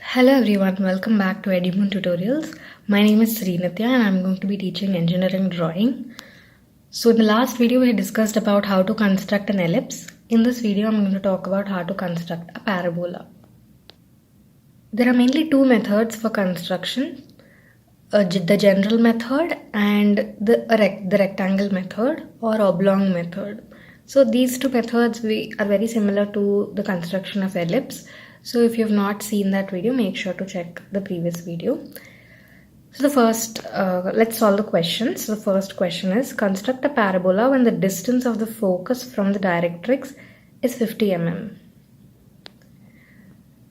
Hello everyone, welcome back to Edimoon Tutorials. My name is Srinitya and I'm going to be teaching engineering drawing. So in the last video we discussed about how to construct an ellipse. In this video I'm going to talk about how to construct a parabola. There are mainly two methods for construction, the general method and the rectangle method or oblong method. So these two methods are very similar to the construction of ellipse. So if you have not seen that video, make sure to check the previous video. So the first, let's solve the questions. So the first question is, construct a parabola when the distance of the focus from the directrix is 50 mm.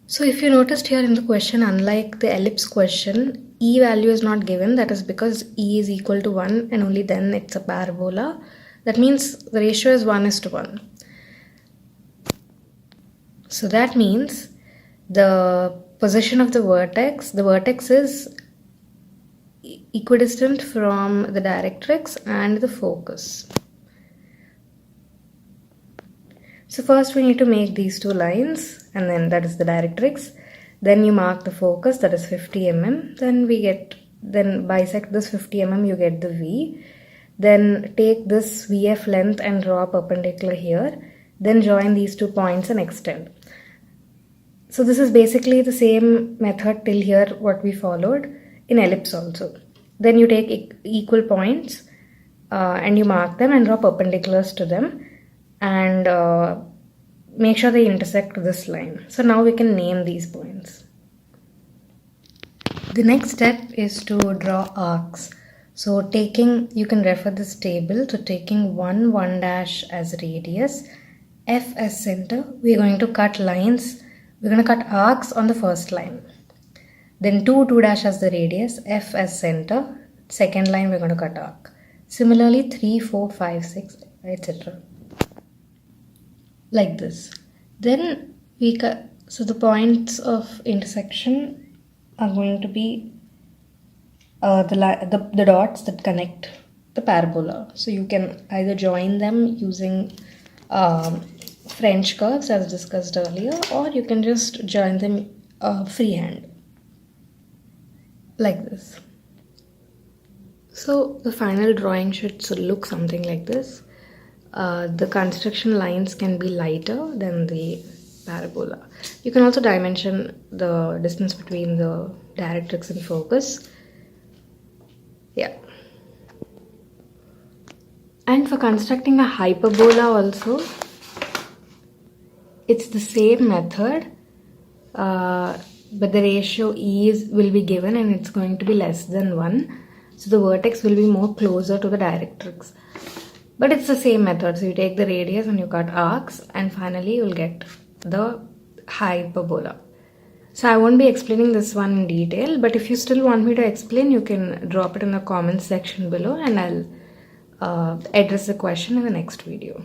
So if you noticed here in the question, unlike the ellipse question, E value is not given. That is because E is equal to 1 and only then it's a parabola. That means the ratio is 1:1. So that means the position of the vertex is equidistant from the directrix and the focus. So first we need to make these two lines, and then that is the directrix. Then you mark the focus, that is 50 mm. Then bisect this 50 mm, you get the V. Then take this VF length and draw a perpendicular here. Then join these 2 points and extend. So this is basically the same method till here what we followed in ellipse also. Then you take equal points and you mark them and draw perpendiculars to them and make sure they intersect this line. So now we can name these points. The next step is to draw arcs. So you can refer this table to taking 1 dash as radius, F as center. We're going to cut lines. We're going to cut arcs on the first line. Then 2 dash as the radius, F as center. Second line we're going to cut arc. Similarly 3, 4, 5, 6, etc. Like this. Then so the points of intersection are going to be the dots that connect the parabola. So you can either join them using French curves as discussed earlier, or you can just join them freehand like this. So the final drawing should look something like this. The construction lines can be lighter than the parabola. You can also dimension the distance between the directrix and focus. Yeah. And for constructing a hyperbola also, it's the same method, but the ratio E will be given and it's going to be less than 1. So the vertex will be more closer to the directrix. But it's the same method. So you take the radius and you cut arcs and finally you will get the hyperbola. So I won't be explaining this one in detail, but if you still want me to explain, you can drop it in the comments section below and I'll address the question in the next video.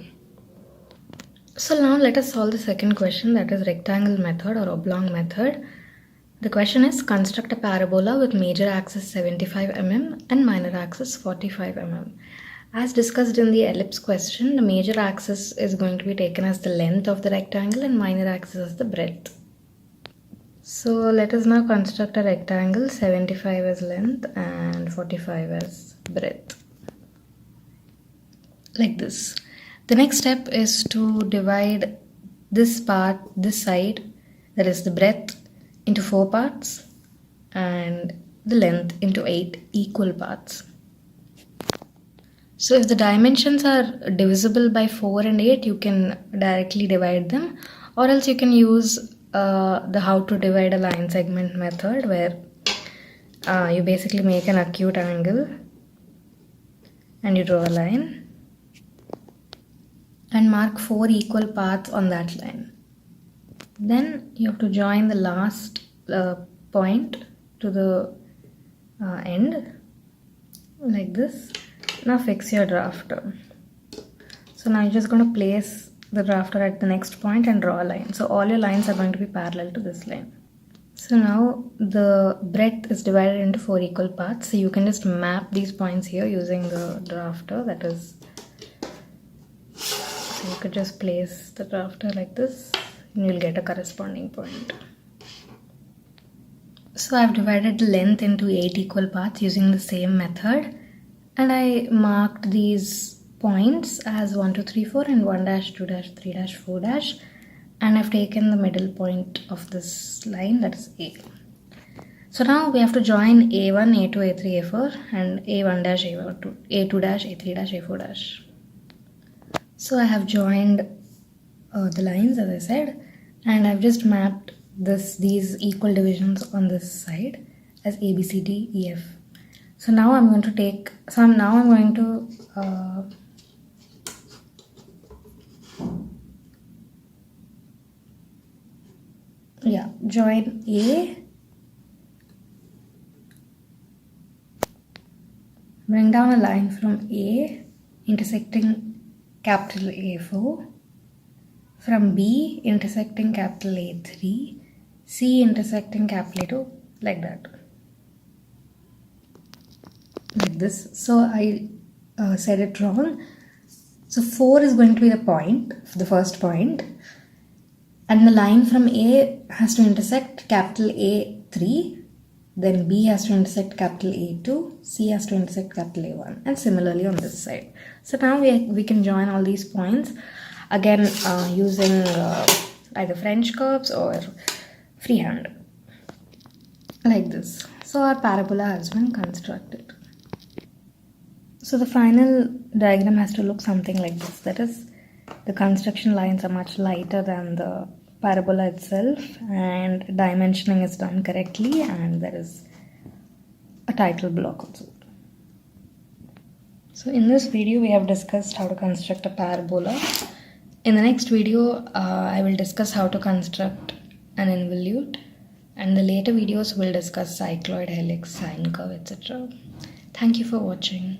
So now let us solve the second question, that is rectangle method or oblong method. The question is, construct a parabola with major axis 75 mm and minor axis 45 mm. As discussed in the ellipse question, the major axis is going to be taken as the length of the rectangle and minor axis as the breadth. So let us now construct a rectangle, 75 as length and 45 as breadth. Like this. The next step is to divide this side, that is the breadth, into 4 parts and the length into 8 equal parts. So if the dimensions are divisible by 4 and 8, you can directly divide them, or else you can use the how to divide a line segment method, where you basically make an acute angle and you draw a line and mark 4 equal parts on that line. Then you have to join the last point to the end like this. Now fix your drafter. So now you're just going to place the drafter at the next point and draw a line. So all your lines are going to be parallel to this line. So now the breadth is divided into 4 equal parts. So you can just map these points here using the drafter, that is. So you could just place the drafter like this and you'll get a corresponding point. So I've divided the length into 8 equal parts using the same method, and I marked these points as 1, 2, 3, 4 and 1 dash, 2 dash, 3 dash, 4 dash, and I've taken the middle point of this line, that is A. So now we have to join A1, A2, A3, A4 and A1 dash, A2 dash, A3 dash, A4 dash. So I have joined the lines as I said, and I've just mapped these equal divisions on this side as A, B, C, D, E, F. So now I'm going to join A, bring down a line from A intersecting capital A4, from B intersecting capital A3, C intersecting capital A2, like that. Like this. So I said it wrong. So 4 is going to be the point, the first point, and the line from A has to intersect capital A3, then B has to intersect capital A2, C has to intersect capital A1, and similarly on this side. So now we can join all these points again using either French curves or freehand, like this. So our parabola has been constructed. So the final diagram has to look something like this. That is, the construction lines are much lighter than the parabola itself, and dimensioning is done correctly, and there is a title block also. So in this video we have discussed how to construct a parabola. In the next video I will discuss how to construct an involute, and the later videos will discuss cycloid, helix, sine curve, etc. Thank you for watching.